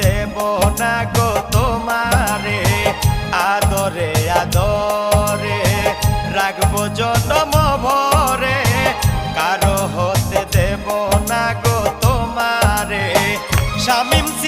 দেব না গো তোমারে, আদরে আদরে রাখবো জনম ভরে, কারো হতে দেব না গো